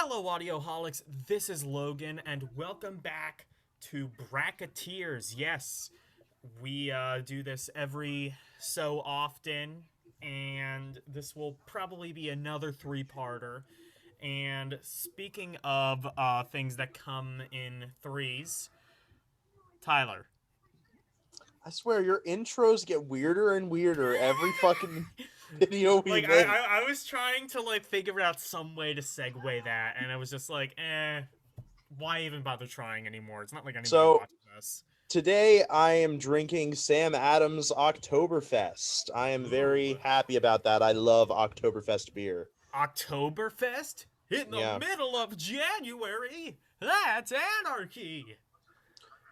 Hello, Audioholics. This is Logan, and welcome back to Bracketeers. Yes, we do this every so often, and this will probably be another three-parter. And speaking of things that come in threes, Tyler. I swear your intros get weirder and weirder every fucking video we Like I, make. I, I was trying to figure out some way to segue that, and I was just like, why even bother trying anymore? It's not like anybody So watching this. today I am drinking Sam Adams Oktoberfest. I am very Ooh. happy about that. I love Oktoberfest beer. Oktoberfest? In the Yeah. middle of January? That's anarchy!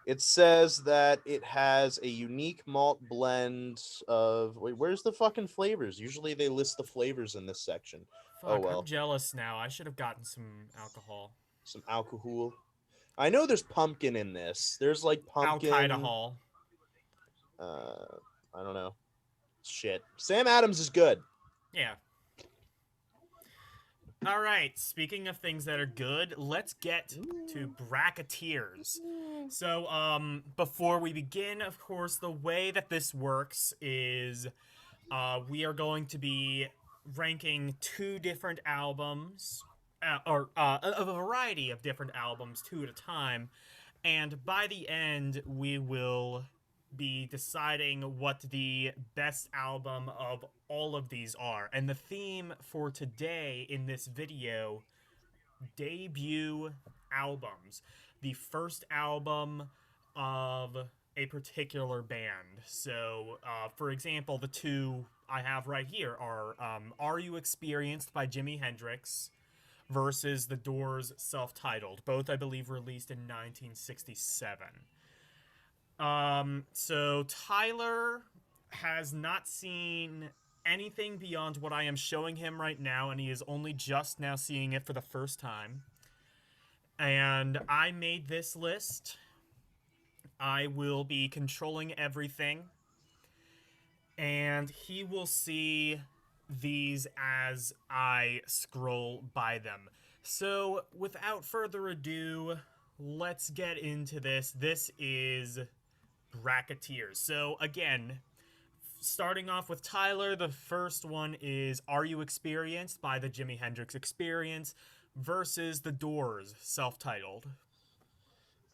It says that it has a unique malt blend of wait, where's the fucking flavors? Usually they list the flavors in this section. Oh Fuck, I'm well. jealous now. I should have gotten some alcohol. Some alcohol. I know there's pumpkin in this. There's like Al Qaeda pumpkin Hall. uh I don't know. Shit. Sam Adams is good. Yeah. Alright, speaking of things that are good, let's get to Bracketeers. So, before we begin, of course, the way that this works is we are going to be ranking two different albums, or a variety of different albums, two at a time. And by the end, we will be deciding what the best album of all of these are. And the theme for today in this video, debut albums. The first album of a particular band. So, for example, the two I have right here are You Experienced by Jimi Hendrix versus The Doors' self-titled. Both, I believe, released in 1967. So Tyler has not seen anything beyond what I am showing him right now, and he is only just now seeing it for the first time. And I made this list. I will be controlling everything, and he will see these as I scroll by them. So, without further ado, let's get into this. This is Bracketeers. So, again, starting off with Tyler, the first one is Are You Experienced by the Jimi Hendrix Experience versus The Doors, self titled.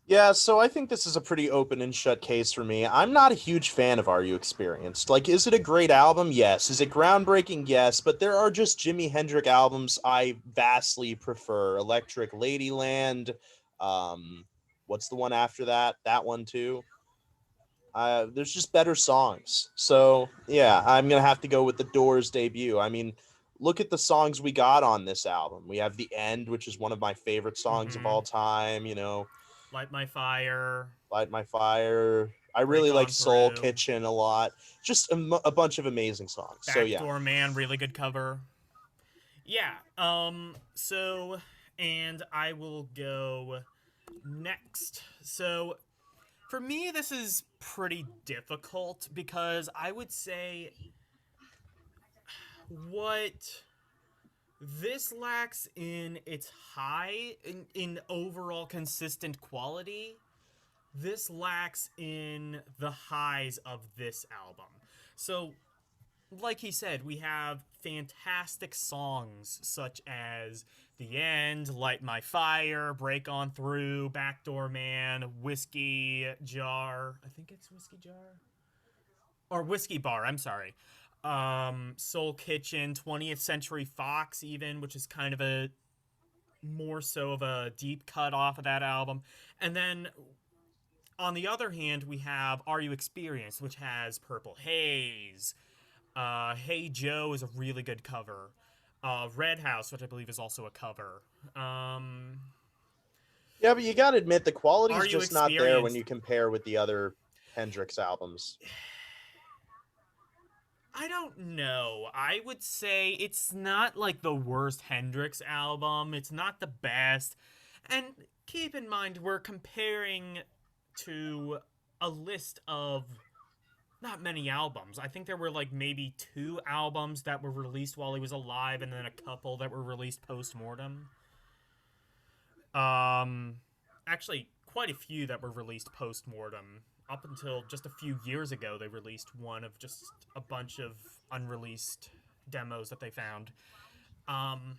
Yeah, so I think this is a pretty open and shut case for me. I'm not a huge fan of Are You Experienced? Like, is it a great album? Yes. Is it groundbreaking? Yes. But there are just Jimi Hendrix albums I vastly prefer. Electric Ladyland. Um, what's the one after that? That one too. There's just better songs. So yeah, I'm gonna have to go with the Doors debut. I mean, look at the songs we got on this album. We have The End, which is one of my favorite songs of Mm-hmm. all time. You know, Light My Fire, Light My Fire. I Break really like On Soul Through, Kitchen a lot. Just a bunch of amazing songs. So yeah. Backdoor Man, really good cover. Yeah, so, and I will go next. So, for me, this is pretty difficult because I would say what this lacks in its in overall consistent quality, this lacks in the highs of this album. So, like he said, we have fantastic songs such as The End, Light My Fire, Break On Through, Backdoor Man, Whiskey Jar. I think it's Whiskey Jar? Or Whiskey Bar, I'm sorry. Soul Kitchen, 20th Century Fox, even, which is kind of a more so of a deep cut off of that album. And then on the other hand, we have Are You Experienced, which has Purple Haze. Hey Joe is a really good cover. Red House, which I believe is also a cover. Um, Yeah, but you gotta admit the Are quality's You just not there when Experienced? you compare with the other Hendrix albums. I don't know. I would say it's not like the worst Hendrix album. It's not the best. And keep in mind, we're comparing to a list of not many albums. I think there were like maybe two albums that were released while he was alive, and then a couple that were released post mortem. Um, Actually, quite a few that were released post mortem. Up until just a few years ago, they released one of just a bunch of unreleased demos that they found. Um,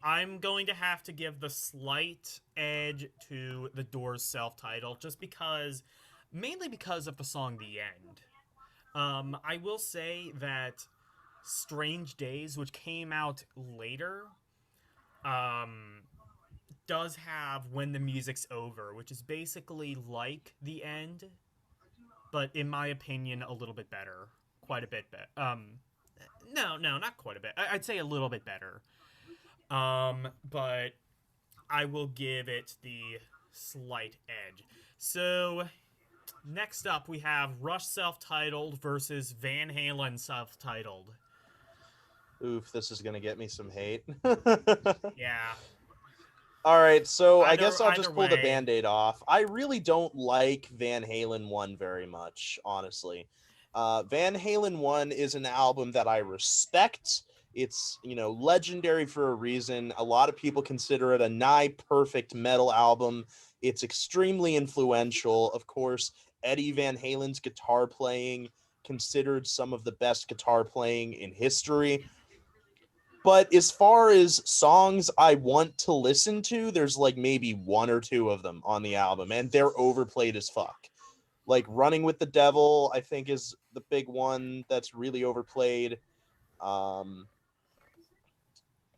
I'm going to have to give the slight edge to the Doors self title just because, mainly because of the song The End. I will say that Strange Days, which came out later, um, does have When the Music's Over, which is basically like The End, but in my opinion, a little bit better. Quite a bit better. No, not quite a bit. I'd say a little bit better. But I will give it the slight edge. So next up, we have Rush self-titled versus Van Halen self-titled. Oof, this is gonna get me some hate. Yeah. All right, so I Either guess I'll either just pull the way, band-aid off. I really don't like Van Halen 1 very much, honestly. Van Halen 1 is an album that I respect. It's, legendary for a reason. A lot of people consider it a nigh perfect metal album. It's extremely influential. Of course, Eddie Van Halen's guitar playing, considered some of the best guitar playing in history. But as far as songs I want to listen to, there's like maybe one or two of them on the album, and they're overplayed as fuck. Like Running with the Devil, I think is the big one that's really overplayed. Um,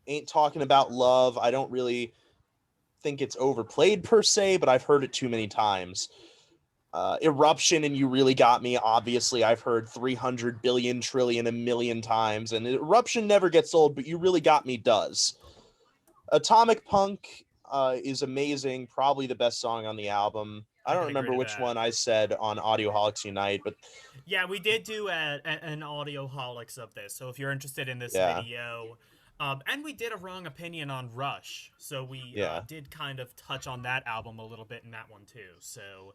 Ain't Talking About Love, I don't really think it's overplayed per se, but I've heard it too many times. Eruption and You Really Got Me, obviously, I've heard 300 billion, trillion, a million times, and Eruption never gets old, but You Really Got Me does. Atomic Punk is amazing, probably the best song on the album. I I don't can agree remember to which that. one I said on Audioholics Unite, but Yeah, we did do an audioholics of this, so if you're interested in this yeah, video, and we did a wrong opinion on Rush, so we yeah. did kind of touch on that album a little bit in that one too. So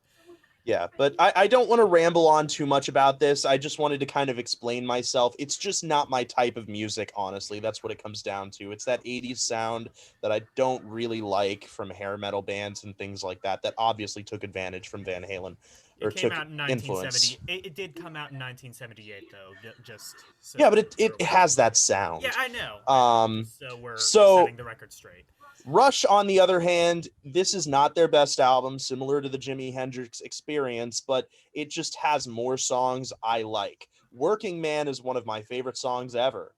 Yeah, but I don't want to ramble on too much about this. I just wanted to kind of explain myself. It's just not my type of music, honestly. That's what it comes down to. It's that 80s sound that I don't really like from hair metal bands and things like that, that obviously took advantage from Van Halen it or came took out in 1970. influence. It did come out in 1978 though, just Yeah, but so it has that yeah, sound. I know. Um, Just so we're so setting the record straight. Rush, on the other hand, this is not their best album, similar to the Jimi Hendrix Experience, but it just has more songs I like. Working Man is one of my favorite songs ever.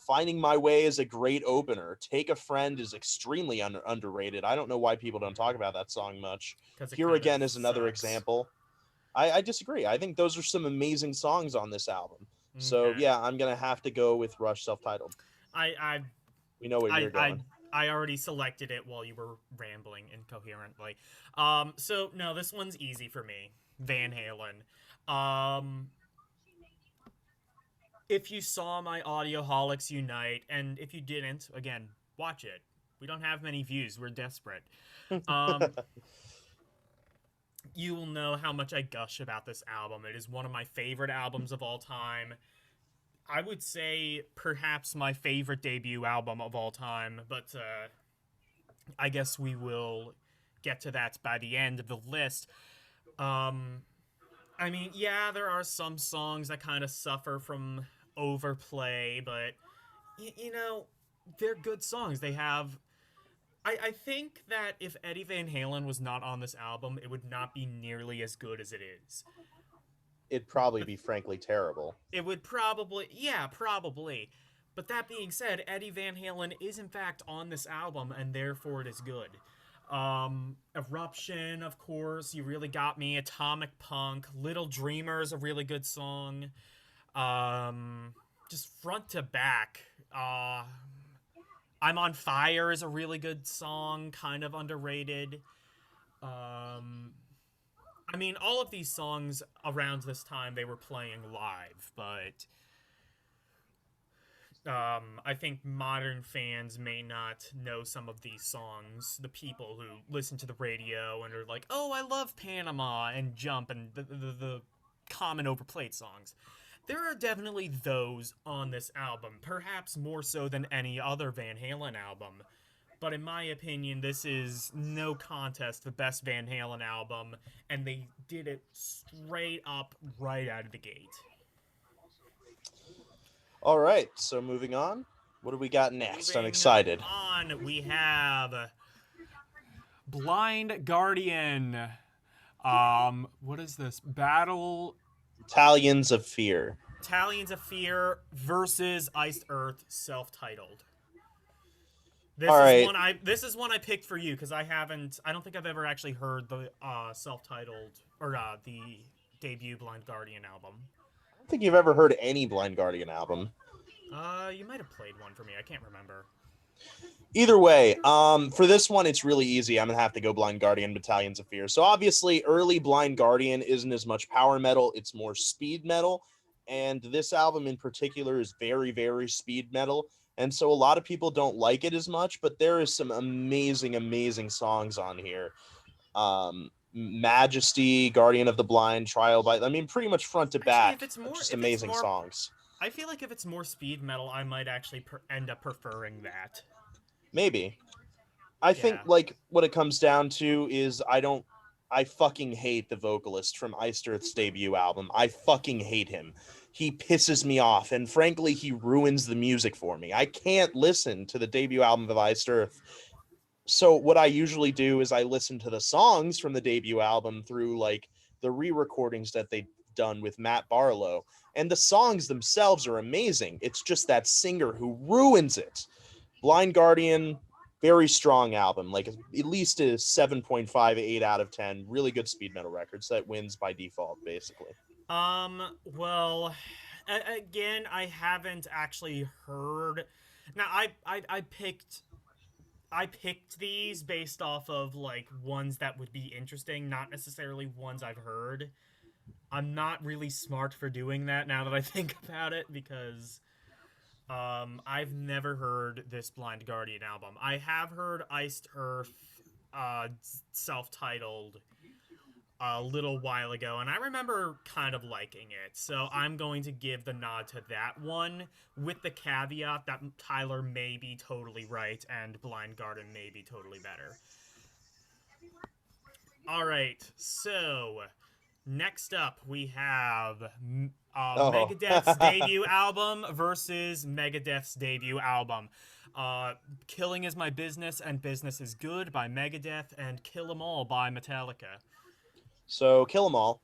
Finding My Way is a great opener. Take a Friend is extremely underrated. I don't know why people don't talk about that song much. Because it Here kind of Again is another sucks. example. I disagree. I think those are some amazing songs on this album. So Okay. yeah, I'm gonna have to go with Rush self-titled. I I We know where I you're I going. I already selected it while you were rambling incoherently. So no, this one's easy for me. Van Halen. Um, if you saw my Audioholics Unite, and if you didn't, again, watch it. We don't have many views. We're desperate. Um, you will know how much I gush about this album. It is one of my favorite albums of all time. I would say perhaps my favorite debut album of all time, but I guess we will get to that by the end of the list. Um, I mean, yeah, there are some songs that kind of suffer from overplay, but you know, they're good songs. They have. I think that if Eddie Van Halen was not on this album, it would not be nearly as good as it is. It'd probably But be frankly terrible. it would probably, yeah, probably. But that being said, Eddie Van Halen is in fact on this album, and therefore it is good. Eruption, of course, You Really Got Me. Atomic Punk, Little Dreamer is a really good song. Um, just front to back. I'm on Fire is a really good song, kind of underrated. Um, I mean, all of these songs around this time they were playing live, but I think modern fans may not know some of these songs. The people who listen to the radio and are like, "Oh, I love Panama" and Jump and the common overplayed songs. There are definitely those on this album, perhaps more so than any other Van Halen album. But in my opinion, this is no contest the best Van Halen album, and they did it straight up right out of the gate. All right, so moving on. What do we got next? I'm Moving excited. on, we have Blind Guardian. What is this? Battle Italians of Fear. Italians of Fear versus Iced Earth, self-titled. All right, This is one I picked for you because I don't think I've ever actually heard the self-titled or the debut Blind Guardian album. I don't think you've ever heard any Blind Guardian album. You might have played one for me. I can't remember. Either way, for this one, it's really easy. I'm gonna have to go Blind Guardian, Battalions of Fear. So obviously, early Blind Guardian isn't as much power metal; it's more speed metal. And this album in particular is very, very speed metal. And so a lot of people don't like it as much, but there is some amazing, amazing songs on here. Majesty, Guardian of the Blind, Trial by, I mean, pretty much front to Actually, back, just if it's amazing more, songs. I feel like if it's more speed metal, I might actually end up preferring that. Maybe. I think Yeah. like what it comes down to is I fucking hate the vocalist from Iced Earth's debut album. I fucking hate him. He pisses me off, and frankly, he ruins the music for me. I can't listen to the debut album of Iced Earth. So what I usually do is I listen to the songs from the debut album through like the re-recordings that they've done with Matt Barlow, and the songs themselves are amazing. It's just that singer who ruins it. Blind Guardian, very strong album, like at least a 7.58 out of 10. Really good speed metal records that wins by default, basically. Well, again, I haven't actually heard. Now, I picked these based off of like ones that would be interesting, not necessarily ones I've heard. I'm not really smart for doing that now that I think about it because I've never heard this Blind Guardian album. I have heard Iced Earth self-titled a little while ago, and I remember kind of liking it. So I'm going to give the nod to that one, with the caveat that Tyler may be totally right and Blind Guardian may be totally better. All right, so next up we have Oh. Megadeth's debut album versus Megadeth's debut album. Killing is My Business and Business is Good by Megadeth, and Kill 'Em All by Metallica. So Kill 'Em All.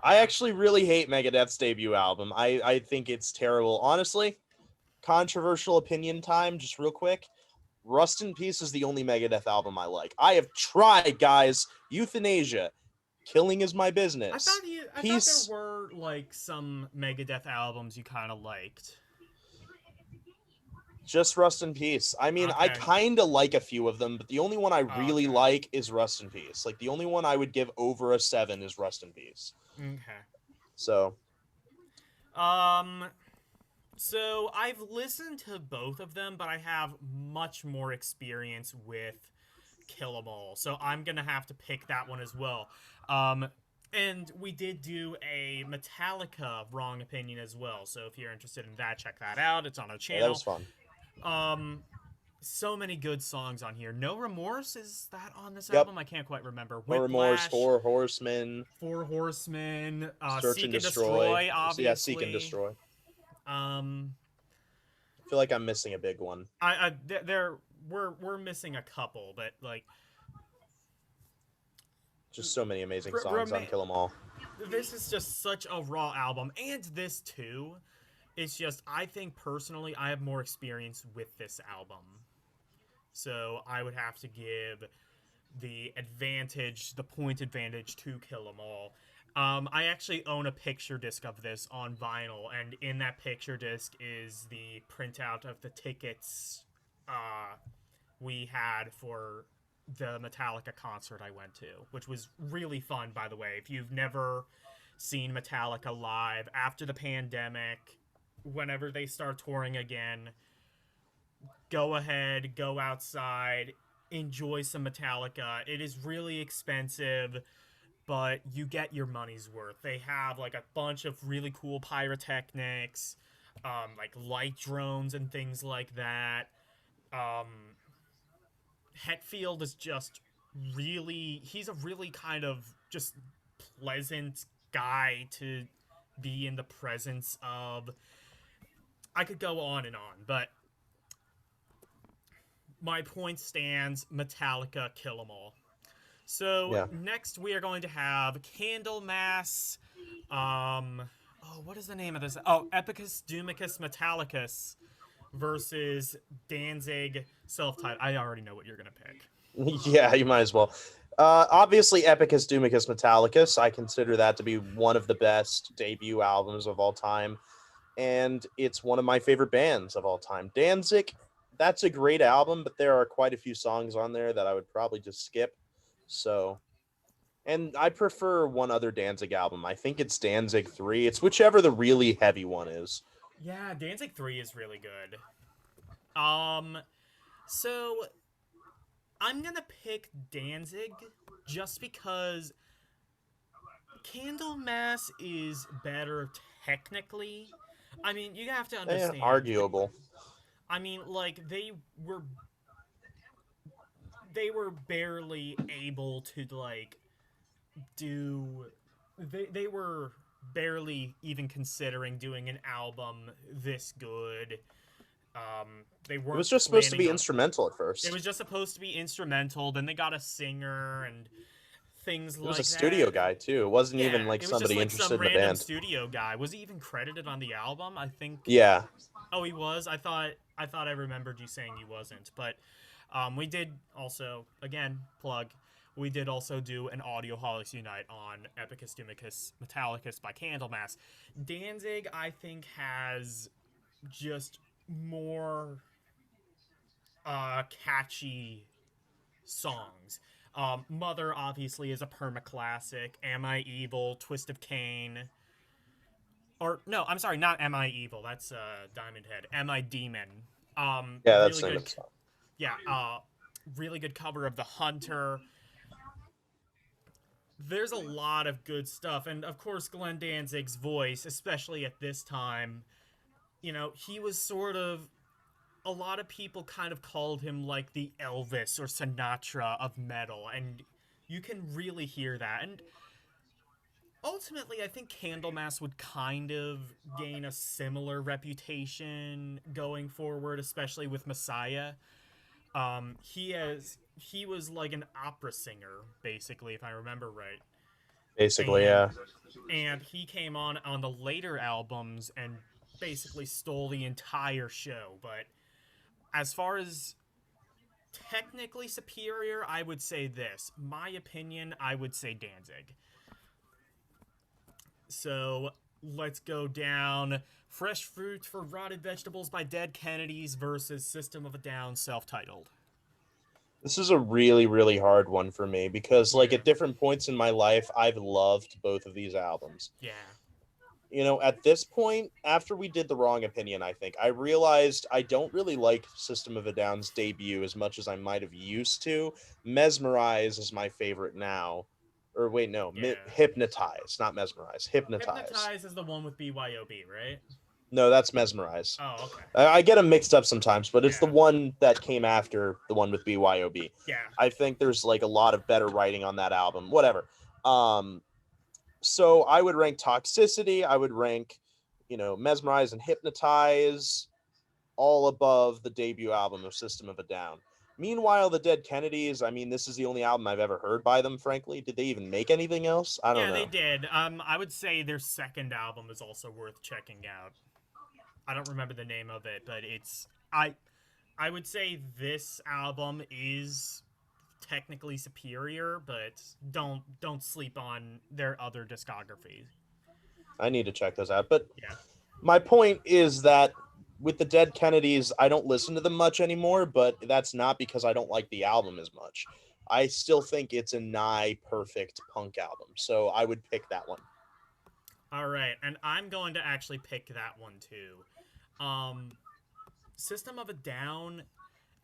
I Yeah. actually really hate Megadeth's debut album. I think it's terrible. Honestly, controversial opinion time, just real quick. Rust in Peace is the only Megadeth album I like. I have tried, guys. Euthanasia. Killing is My Business. I thought there Peace. were like some Megadeth albums you kind of liked. Just Rust in Peace. I mean, I Okay. kind of like a few of them, but the only one I really Okay. like is Rust in Peace. Like, the only one I would give over a 7 is Rust in Peace. Okay. So, Um so I've listened to both of them, but I have much more experience with Kill 'Em All. So I'm going to have to pick that one as well. And we did do a Metallica wrong opinion as well. So if you're interested in that, check that out. It's on our yeah, that was channel. fun. Um so many good songs on here. No Remorse, is that on this Yep. album? I can't quite remember. No Remorse, Whiplash, Four Horsemen, Four Horsemen, Search and Seek and Destroy. Destroy, So, yeah, Seek and obviously. Destroy. Um, I feel like I'm missing a big one. there we're missing a couple, but like Just so many amazing r- songs on rema- Kill 'Em All. this is just such a raw album, and this too. It's just I think personally I have more experience with this album, so I would have to give the point advantage to Kill 'Em All. I actually own a picture disc of this on vinyl, and in that picture disc is the printout of the tickets we had for the Metallica concert I went to, which was really fun, by the way. If you've never seen Metallica live after the pandemic, whenever they start touring again, go ahead, go outside, enjoy some Metallica. It is really expensive, but you get your money's worth. They have like a bunch of really cool pyrotechnics, like light drones and things like that. Um, Hetfield is just he's a really kind of just pleasant guy to be in the presence of. I could go on and on, but my point stands. Metallica, kill 'em all. So Yeah. next we are going to have Candlemass. What is the name of this? Oh, Epicus Doomicus Metallicus versus Danzig self-titled. I already know what you're gonna pick. Yeah, you might as well. Obviously, Epicus Doomicus Metallicus. I consider that to be one of the best debut albums of all time, and it's one of my favorite bands of all time. Danzig, that's a great album, but there are quite a few songs on there that I would probably just skip. So, and I prefer one other Danzig album. I think it's Danzig 3. It's whichever the really heavy one is. Yeah, Danzig 3 is really good. Um, so I'm gonna pick Danzig just because Candlemass is better technically. I mean, you have to understand. Arguable. I mean, like were they were barely able to like do they were barely even considering doing an album this good. They It was weren't just supposed to planning be on instrumental at it first. was just supposed to be instrumental, then they got a singer and things It was a like studio that. guy too. It wasn't Yeah, even like it was just somebody like interested some in the random band. studio guy. Was he even credited on the album? I think. Yeah, Oh, he was. I thought I remembered you saying he wasn't. But we did also again plug. We did also do an Audioholics Unite on Epicus Doomicus Metallicus by Candlemass. Danzig, I think, has just more catchy songs. Mother obviously is a perma classic. Am I Evil? Twist of Cain. Or no, I'm sorry, not Am I Evil? That's Diamond Head. Am I Demon? yeah, that's Really the name good. of the song. Yeah. Really good cover of The Hunter. There's a lot of good stuff, and of course, Glenn Danzig's voice, especially at this time. He was sort of a lot of people kind of called him like the Elvis or Sinatra of metal, and you can really hear that. And ultimately, I think Candlemass would kind of gain a similar reputation going forward, especially with Messiah. He was like an opera singer, basically, if I remember right, Basically, and yeah. he came on the later albums and basically stole the entire show. But as far as technically superior, I would say this. My opinion, I would say Danzig. So let's go down. Fresh Fruit for Rotted Vegetables by Dead Kennedys versus System of a Down self titled. This is a really, really hard one for me because, like, Yeah. at different points in my life, I've loved both of these albums. Yeah. At this point, after we did The Wrong Opinion, I think, I realized I don't really like System of a Down's debut as much as I might have used to. Mesmerize is my favorite now. Or wait, no, Yeah. Hypnotize, not Mesmerize. Hypnotize. Hypnotize is the one with BYOB, right? No, that's Mesmerize. Oh, okay. I get them mixed up sometimes, but it's the Yeah. one that came after the one with BYOB. Yeah. I think there's like a lot of better writing on that album. Whatever. Um, so I would rank Toxicity. I would rank, Mesmerize and Hypnotize all above the debut album of System of a Down. Meanwhile, the Dead Kennedys, I mean, this is the only album I've ever heard by them, frankly. Did they even make anything else? I don't Yeah, they know. did. I would say their second album is also worth checking out. I don't remember the name of it, but I would say this album is technically superior, but don't sleep on their other discography. I need to check those out. But Yeah. my point is that with the Dead Kennedys, I don't listen to them much anymore, but that's not because I don't like the album as much. I still think it's a nigh perfect punk album. So I would pick that one. All right, and I'm going to actually pick that one too. Um System of a Down,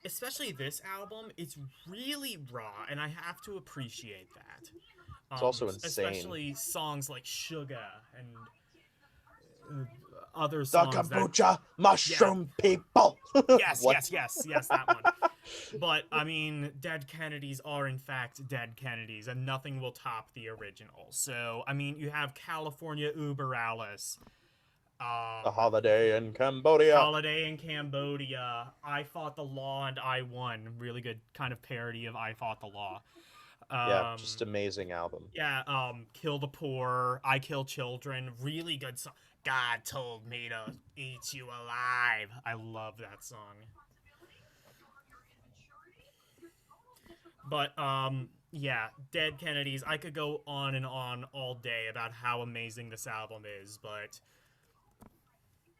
especially this album, it's really raw, and I have to appreciate that. It's also insane. Especially songs like Sugar and other The songs that, kombucha yeah, mushroom people. yes, What? yes, yes, yes, that one. But I mean, Dead Kennedys are in fact Dead Kennedys, and nothing will top the original. So I mean, you have California Uber Alice, A um, holiday in Cambodia. Holiday in Cambodia, I Fought the Law and I Won. Really good kind of parody of I Fought the Law. Yeah, just Um, amazing album. yeah, Kill the Poor, I Kill Children. Really good song. God told me to eat you alive. I love that song. But yeah, Dead Kennedys. I could go on all day about how amazing this album is, but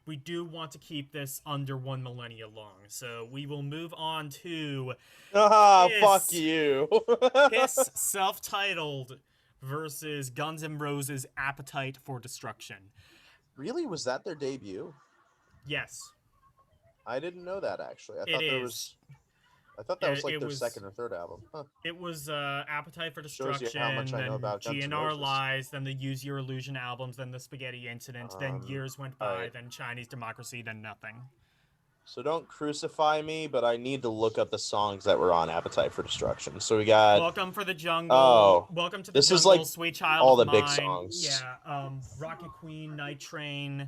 we do want to keep this under 1 millennia long. So we will move on to Ah, fuck Kiss. you. Kiss self-titled versus Guns N' Roses Appetite for Destruction. Really? Was that their debut? Yes, I didn't know that actually. it is. I thought that Yeah, was like their second or third album. Huh. it was Appetite for Shows you how much Destruction, I know then about Guns N' GNR Roses. Lies, then the Use Your Illusion albums, then the Spaghetti Incident, then years went All by, right. then Chinese Democracy, then nothing. So don't crucify me, but I need to look up the songs that were on Appetite for Destruction. So we got Welcome for the Jungle, oh, Welcome to the this is Jungle, like Sweet Child all of the big Mine, songs. yeah, Rocket Queen, Night Train,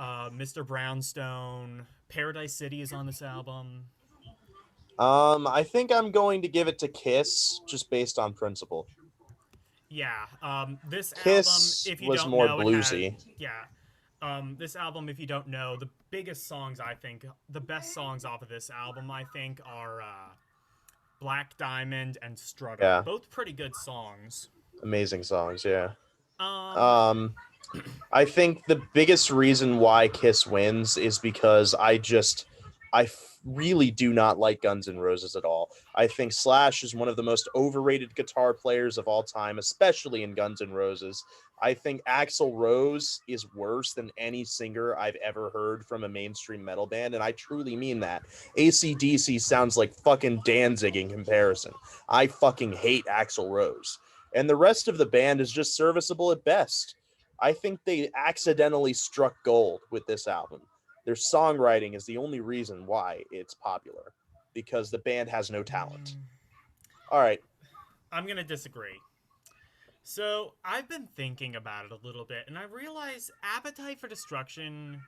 Mr. Brownstone, Paradise City is on this album. I think I'm going to give it to Kiss just based on principle. Yeah, this album, Kiss if you was don't more know, it has, bluesy. yeah, this album, if you don't know, the biggest songs I think, the best songs off of this album, I think, are Black Diamond and Struggle. Yeah, Both pretty good songs. amazing songs. Yeah. Um, Um, I think the biggest reason why Kiss wins is because really do not like Guns N' Roses at all. I think Slash is one of the most overrated guitar players of all time, especially in Guns N' Roses. I think Axl Rose is worse than any singer I've ever heard from a mainstream metal band, and I truly mean that. AC/DC sounds like fucking Danzig in comparison. I fucking hate Axl Rose. And the rest of the band is just serviceable at best. I think they accidentally struck gold with this album. Their songwriting is the only reason why it's popular because the band has no talent. All right. I'm gonna disagree. So I've been thinking about it a little bit, and I realize Appetite for Destruction.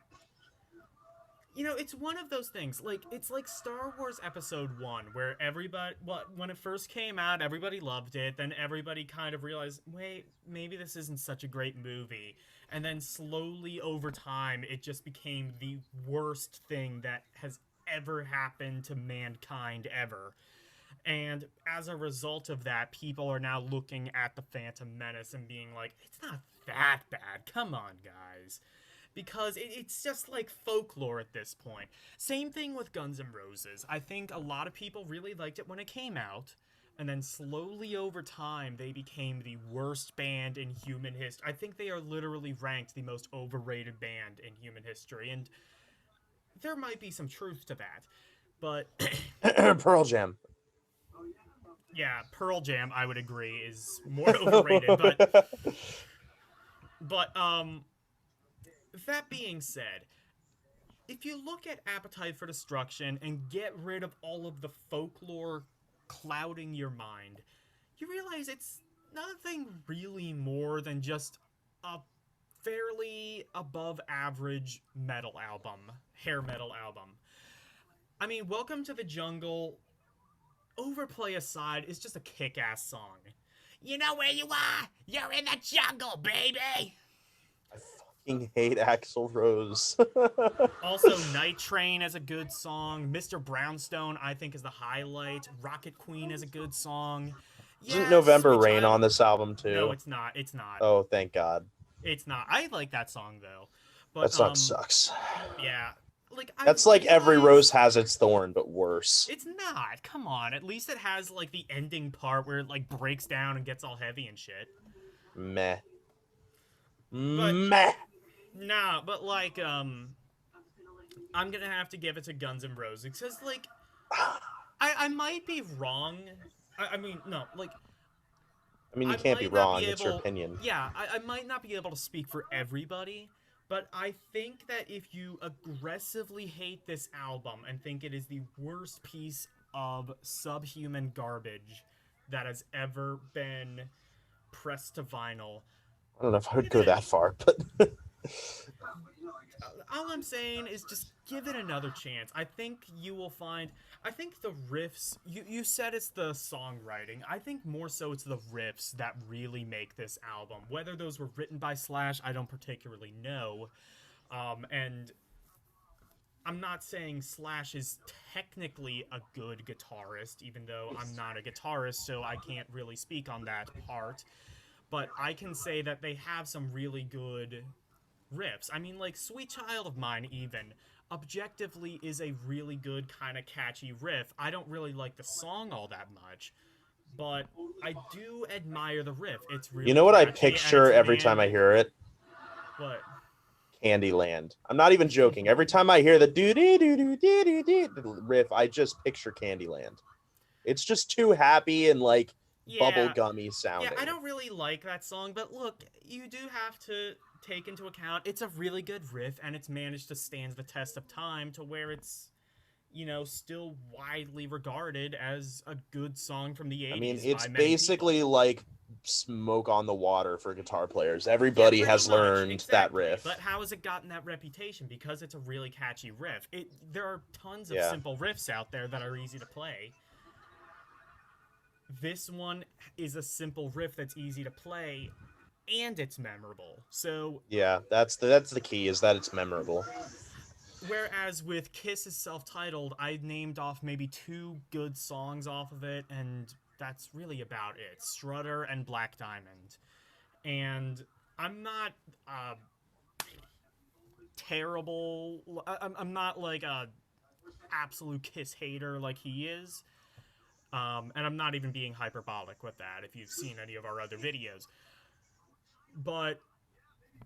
You know, it's one of those things. Like it's like Star Wars Episode One, where everybody, well, when it first came out, everybody loved it. Then everybody kind of realized, wait, maybe this isn't such a great movie. And then slowly over time, it just became the worst thing that has ever happened to mankind ever. And as a result of that, people are now looking at the Phantom Menace and being like, it's not that bad. Come on, guys. Because it's just like folklore at this point. Same thing with Guns N' Roses. I think a lot of people really liked it when it came out. And then slowly over time, they became the worst band in human history. I think they are literally ranked the most overrated band in human history. And there might be some truth to that. But Pearl Jam. yeah, Pearl Jam, I would agree, is more overrated. But that being said, if you look at Appetite for Destruction and get rid of all of the folklore clouding your mind, you realize it's nothing really more than just a fairly above average metal album, hair metal album. I mean, Welcome to the Jungle, overplay aside, is just a kick ass song. You know where you are? You're in the jungle, baby! I fucking hate Axl Rose. Also, Night Train is a good song. Mr. Brownstone, I think, is the highlight. Rocket Queen is a good song. Isn't Yeah, November Sweet Rain Child. on this album No, too? it's not. It's not. Oh, thank God. It's not. I like that song though. That But song sucks. yeah. Like I That's like every rose realize has its thorn, but worse. it's not. Come on. At least it has like the ending part where it like breaks down and gets all heavy and shit. Meh. But Meh. nah, but like I'm gonna have to give it to Guns N' Roses because like I might be wrong. I mean, no, like I mean, you I can't be might not be wrong. It's your able. opinion. Yeah, I might not be able to speak for everybody, but I think that if you aggressively hate this album and think it is the worst piece of subhuman garbage that has ever been pressed to vinyl, I don't know if I would give go it that far, but all I'm saying is just give it another chance. I think you will find. I think the riffs. You said it's the songwriting. I think more so it's the riffs that really make this album. Whether those were written by Slash, I don't particularly know. And I'm not saying Slash is technically a good guitarist, even though I'm not a guitarist, so I can't really speak on that part. But I can say that they have some really good riffs. I mean, like Sweet Child of Mine, even objectively is a really good kind of catchy riff. I don't really like the song all that much, but I do admire the riff. It's you really know what I catchy and picture it's every time I manly. hear it? What? Candyland. I'm not even joking. Every time I hear the doo doo doo doo doo doo riff, I just picture Candyland. It's just too happy and like bubble Yeah, gummy yeah, I sounding. don't really like that song, but look, you do have to take into account it's a really good riff and it's managed to stand the test of time to where it's still widely regarded as a good song from the I mean, 80s it's by many people. basically like smoke on the water for guitar players. Yeah, Everybody pretty has much, learned that exactly. riff. But how has it gotten that reputation? Because it's a really catchy riff. There are tons of Yeah. simple riffs out there that are easy to play. This one is a simple riff that's easy to play and it's memorable. So, Yeah, that's the key is that it's memorable. whereas with Kiss is self-titled, I named off maybe two good songs off of it and that's really about it. Strutter and Black Diamond. And I'm not terrible. I'm not like a absolute Kiss hater like he is. And I'm not even being hyperbolic with that if you've seen any of our other videos. But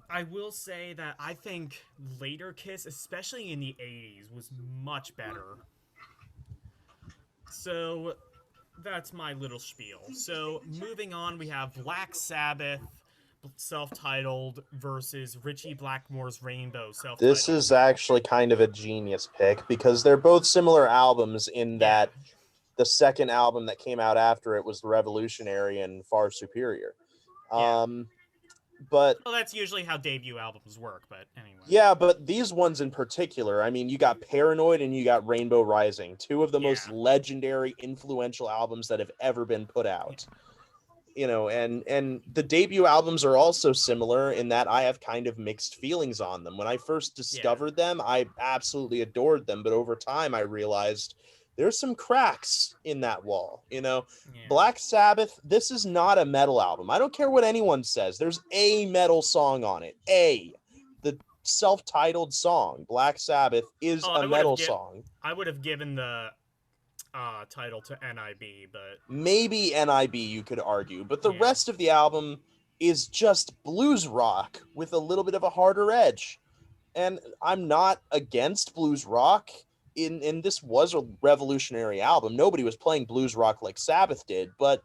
I will say that I think later Kiss, especially in the 80s, was much better. So that's my little spiel. So moving on, we have Black Sabbath self-titled versus Richie Blackmore's Rainbow This self-titled. is actually kind of a genius pick because they're both similar albums in Yeah. that the second album that came out after it was revolutionary and far superior. Yeah. Um, but Well, that's usually how debut albums work, but anyway. yeah, but these ones in particular, I mean, you got Paranoid and you got Rainbow Rising, two of the most Yeah. legendary, influential albums that have ever been put Yeah. out. And the debut albums are also similar in that I have kind of mixed feelings on them. When I first Yeah. discovered them, I absolutely adored them, but over time I realized there's some cracks in that wall. Yeah. Black Sabbath, this is not a metal album. I don't care what anyone says. There's a metal song on it. The self-titled song, Black Sabbath, is Oh, a metal song. I would have given the title to NIB, but Maybe NIB you could argue, but the yeah. rest of the album is just blues rock with a little bit of a harder edge. And I'm not against blues rock. In this was a revolutionary album. Nobody was playing blues rock like Sabbath did, but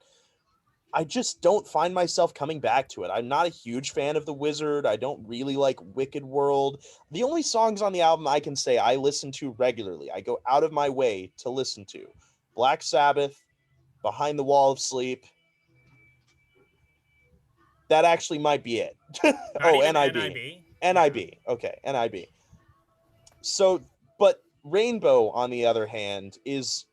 I just don't find myself coming back to it. I'm not a huge fan of The Wizard. I don't really like Wicked World. The only songs on the album I can say I listen to regularly, I go out of my way to listen to Black Sabbath, Behind the Wall of Sleep. That actually might be it. Not Oh, even NIB. NIB. Yeah. NIB. Okay, NIB. So, but Rainbow, on the other hand, is,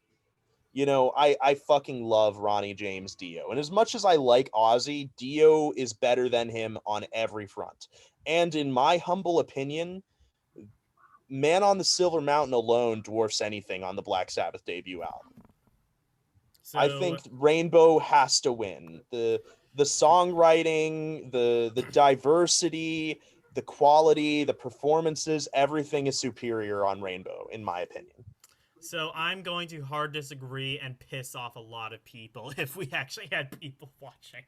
I fucking love Ronnie James Dio. And as much as I like Ozzy, Dio is better than him on every front. And in my humble opinion, Man on the Silver Mountain alone dwarfs anything on the Black Sabbath debut album. I So think Rainbow has to win. The songwriting, the diversity, the quality, the performances, everything is superior on Rainbow, in my opinion. so I'm going to hard disagree and piss off a lot of people if we actually had people watching.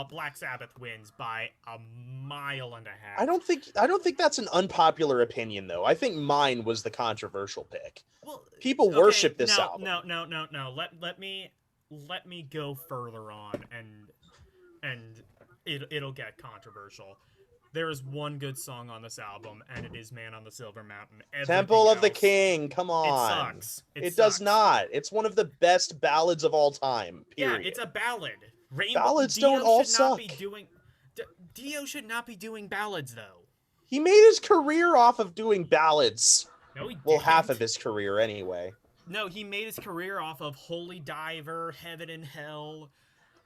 Black Sabbath wins by a mile and a I half. don't think that's an unpopular opinion though. I think mine was the controversial pick. Well, People okay, worship this album. no. Let me go further on, and it'll get controversial. There is one good song on this album, and it is "Man on the Silver Mountain." Everything Temple of the else, King, come it on. sucks. It It does sucks. not. It's one of the best ballads of all time, Yeah, it's period. a ballad. Rainbow Ballads don't Dio all should not be suck. doing. Dio should not be doing ballads though. He made his career off of doing ballads. No, he Well, half of didn't. his career anyway. No, he made his career off of Holy Diver, Heaven and Hell,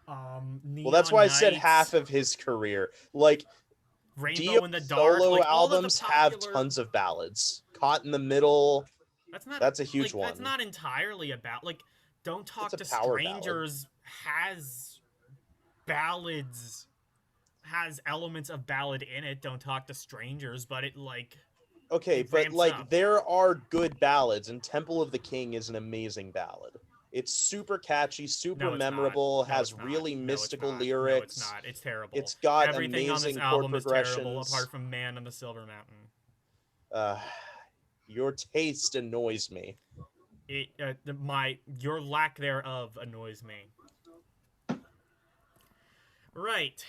Well, that's Neon why I said half Nights, of his career. Like, Dio's Rainbow in the Dark, solo like all of the albums have popular. tons of ballads. Caught in the Middle, That's not that's a huge like that's one. not entirely about like. Don't It's Talk a to power ballad. Strangers has ballads, has elements of ballad in it. Don't Talk to Strangers, but Okay, it but ramps like up. there are good ballads, and Temple of the King is an amazing ballad. It's super catchy, super No, it's not. memorable, No, has it's not. really No, it's mystical not. No, it's lyrics. not. It's terrible. It's got Everything on this amazing chord album is terrible progressions. apart from Man on the Silver Mountain. Uh, your taste annoys me. Your lack thereof annoys me. Right.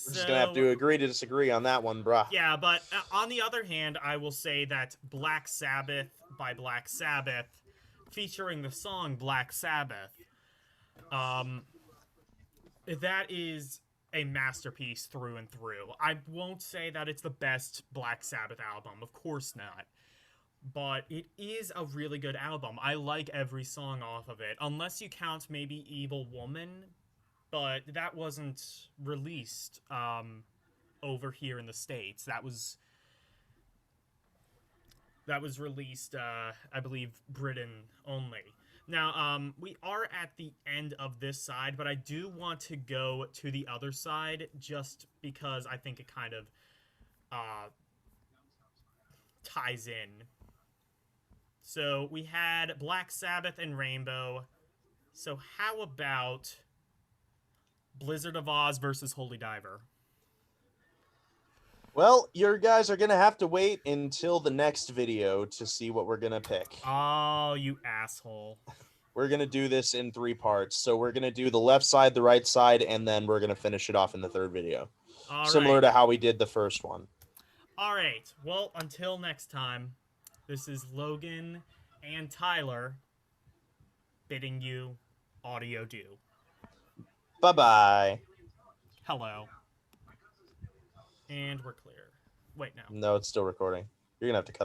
We're just gonna have to So agree to disagree on that one, bruh. yeah, but on the other hand, I will say that Black Sabbath by Black Sabbath, featuring the song Black Sabbath, um, that is a masterpiece through and through. I won't say that it's the best Black Sabbath album, of course not. But it is a really good album. I like every song off of it, unless you count maybe Evil Woman, but that wasn't released over here in the States. That was released, I believe, Britain only. Now, we are at the end of this side, but I do want to go to the other side just because I think it kind of uh, ties in. So we had Black Sabbath and Rainbow. So how about Blizzard of Oz versus Holy Diver? Well, your guys are gonna have to wait until the next video to see what we're gonna pick. Oh, you asshole. We're gonna do this in 3 parts. So we're gonna do the left side, the right side, and then we're gonna finish it off in the third video. All Similar right. to how we did the first one. All right. Well, until next time, this is Logan and Tyler bidding you audio do. Bye-bye. Hello. And we're clear. Wait, no. No, it's still recording. You're gonna have to cut